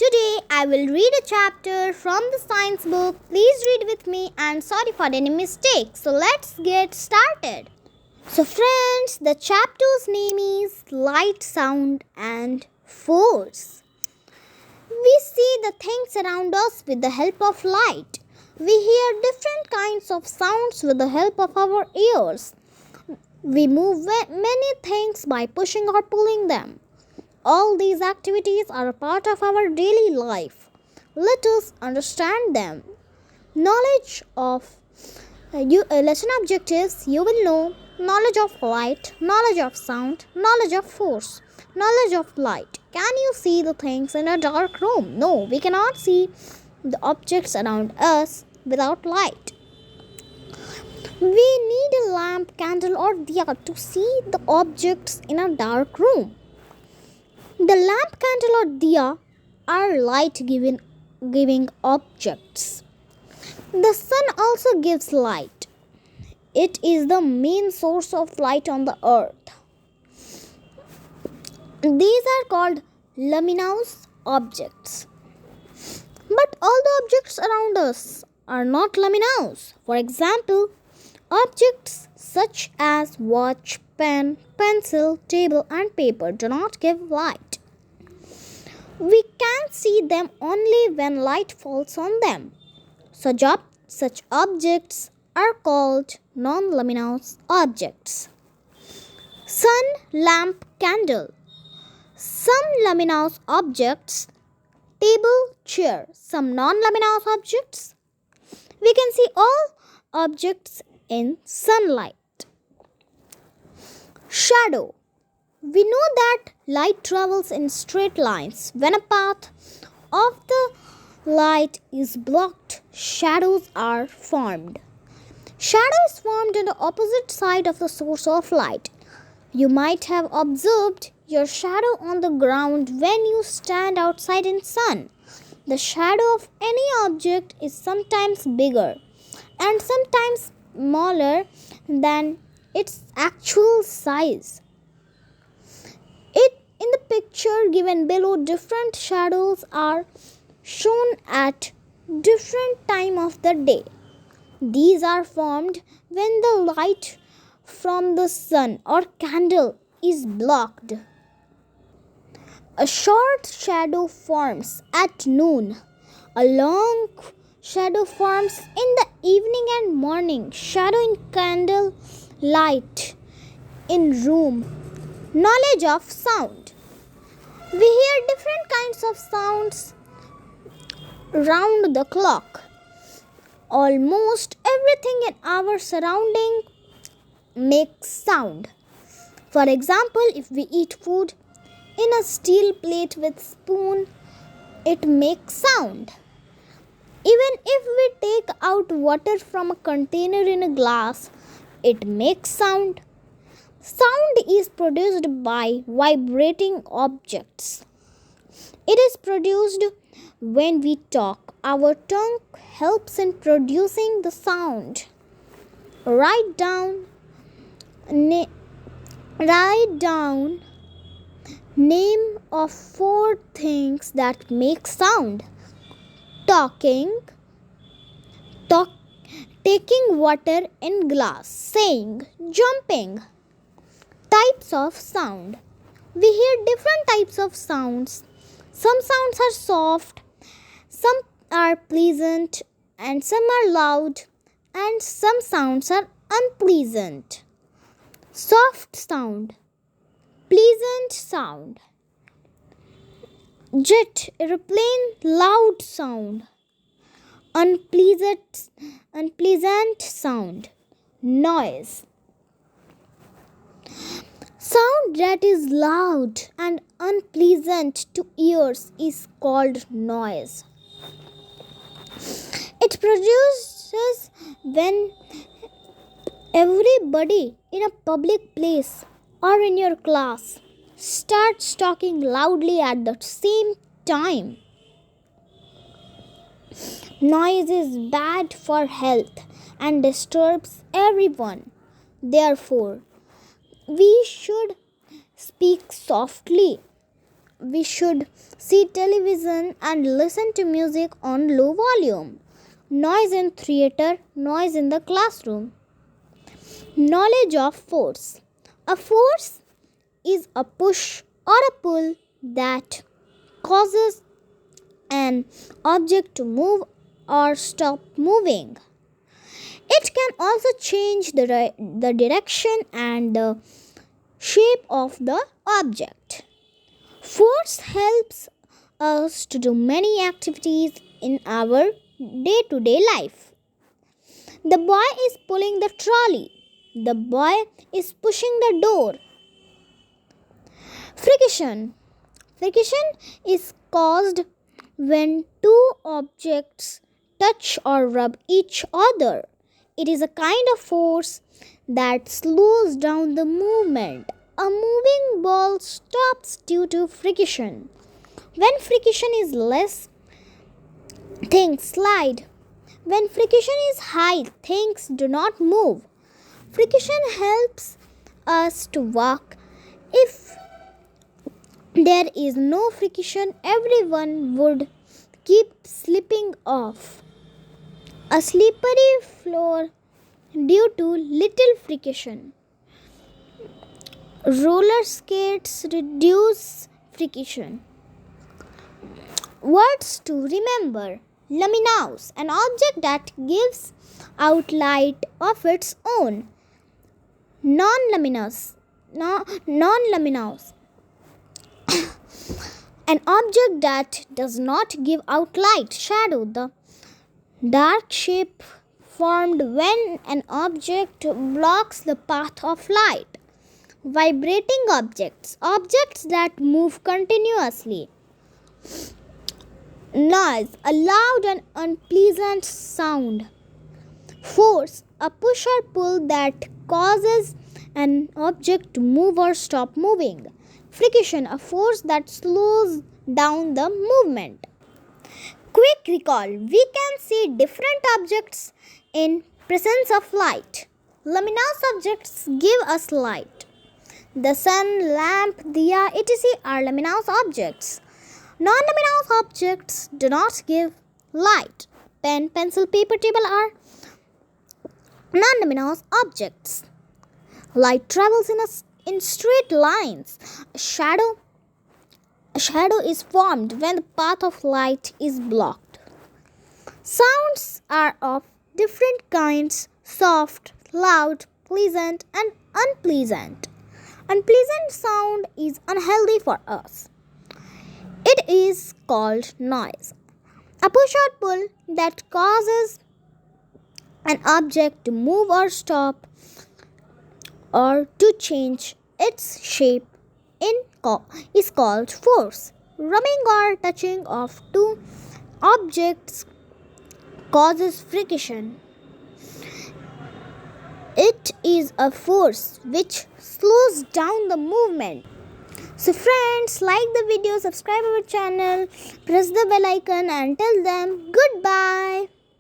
Today I will read a chapter from the science book. Please read with me and sorry for any mistakes. So let's get started. So friends, the chapter's name is Light, Sound and Force. We see the things around us with the help of light. We hear different kinds of sounds with the help of our ears. We move many things by pushing or pulling them. All these activities are a part of our daily life. Let us understand them. Knowledge of lesson objectives, you will know knowledge of light, knowledge of sound, knowledge of force, knowledge of light. Can you see the things in a dark room? No, we cannot see the objects around us without light. We need a lamp, candle or diya to see the objects in a dark room. The lamp, candle or diya are light-giving objects. The sun also gives light. It is the main source of light on the earth. These are called luminous objects. But all the objects around us are not luminous. For example, objects such as watch, pen, pencil, table and paper do not give light. We can see them only when light falls on them. Such objects are called non-luminous objects. Sun, lamp, candle. Some luminous objects, table, chair. Some non-luminous objects. We can see all objects in sunlight. Shadow. We know that light travels in straight lines. When a path of the light is blocked, shadows are formed. Shadow is formed on the opposite side of the source of light. You might have observed your shadow on the ground when you stand outside in sun. The shadow of any object is sometimes bigger and sometimes smaller than its actual size. In the picture given below, different shadows are shown at different time of the day. These are formed when the light from the sun or candle is blocked. A short shadow forms at noon. A long shadow forms in the evening and morning. Shadow in candle light in room. Knowledge of sound. We hear different kinds of sounds round the clock. Almost everything in our surrounding makes sound. For example, if we eat food in a steel plate with spoon, it makes sound. Even if we take out water from a container in a glass, it makes sound. Sound is produced by vibrating objects. It is produced when we talk. Our tongue helps in producing the sound. Write down name of 4 things that make sound. Talking, taking water in glass, saying, jumping. Types of sound. We hear different types of sounds. Some sounds are soft, some are pleasant, and some are loud, and some sounds are unpleasant. Soft sound, pleasant sound. Jet, aeroplane, loud sound. Unpleasant sound, noise. Sound that is loud and unpleasant to ears is called noise. It produces when everybody in a public place or in your class starts talking loudly at the same time. Noise is bad for health and disturbs everyone. Therefore, we should speak softly we should see television and listen to music on low volume. Noise in theater, noise in the classroom. Knowledge of force. A force is a push or a pull that causes an object to move or stop moving. It can also change the direction and the shape of the object. Force helps us to do many activities in our day-to-day life. The boy is pulling the trolley. The boy is pushing the door. Friction. Friction is caused when two objects touch or rub each other. It is a kind of force that slows down the movement. A moving ball stops due to friction. When friction is less, things slide. When friction is high, things do not move. Friction helps us to walk. If there is no friction, everyone would keep slipping off a slippery floor due to little friction. Roller skates reduce friction. Words to remember. Luminous, an object that gives out light of its own. Non-luminous, non-luminous, an object that does not give out light. Shadow, the dark shape formed when an object blocks the path of light. Vibrating objects, objects that move continuously. Noise, a loud and unpleasant sound. Force, a push or pull that causes an object to move or stop moving. Friction, a force that slows down the movement. Quick recall, we can see different objects in presence of light. Luminous objects give us light. The sun, lamp, diya, etc. are luminous objects. Non-luminous objects do not give light. Pen, pencil, paper, table are non-luminous objects. Light travels in straight lines. A shadow is formed when the path of light is blocked. Sounds are of different kinds: soft, loud, pleasant, and unpleasant. Unpleasant sound is unhealthy for us. It is called noise. A push or pull that causes an object to move or stop or to change its shape is called force. Rubbing or touching of two objects causes friction. It is a force which slows down the movement. So friends, like the video, subscribe our channel, press the bell icon and tell them goodbye.